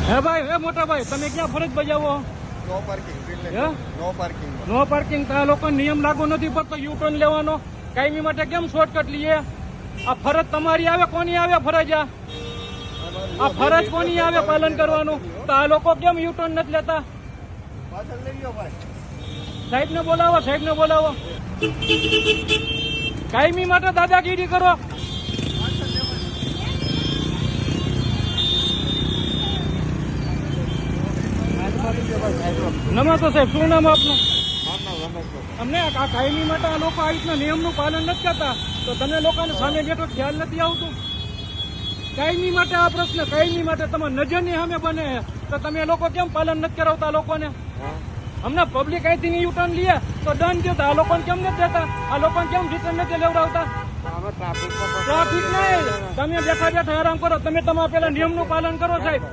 હે ભાઈ, હે મોટા ભાઈ, તમે ક્યાં ફરજ બજાવો? No parking. હે? No parking. No parking. તો આ લોકો નિયમ લાગુ નથી પડતો યુ ટર્ન લેવાનો. કાયમી માટે કેમ શોર્ટકટ લઈએ? આ ફરજ તમારી આવે, કોની આવે ફરજ? આ ફરજ કોની આવે પાલન કરવાનું? તો આ લોકો કેમ યુ ટર્ન નથી લેતા? પાછળ લઈ ગયો ભાઈ. સાહેબ ને બોલાવો, સાહેબ ને બોલાવો. કાયમી માટે દાદાગીરી કરો. નમસ્તે સાહેબ, શું નામ આપનું? અમને આ કાયમી માટે આ લોકો આ રીતના નિયમનું પાલન નથી કરતા, તો તમે લોકોને સામે બેઠો ખ્યાલ નથી આવતું? કાયમી માટે આ પ્રશ્ન, કાયમી માટે તમારી નજરની સામે બને તો તમે લોકો કેમ પાલન નથી કરાવતા લોકોને? હમણાં પબ્લિક અહીંથી યુ ટર્ન લે તો દંડ દે, આ લોકોને કેમ નથી દેતા? આ લોકોને કેમ રિટર્ન નથી લેવડાવતા? ટ્રાફિક નહીં, તમે બેઠા બેઠા આરામ કરો. તમે તમારા પેલા નિયમનું પાલન કરો સાહેબ.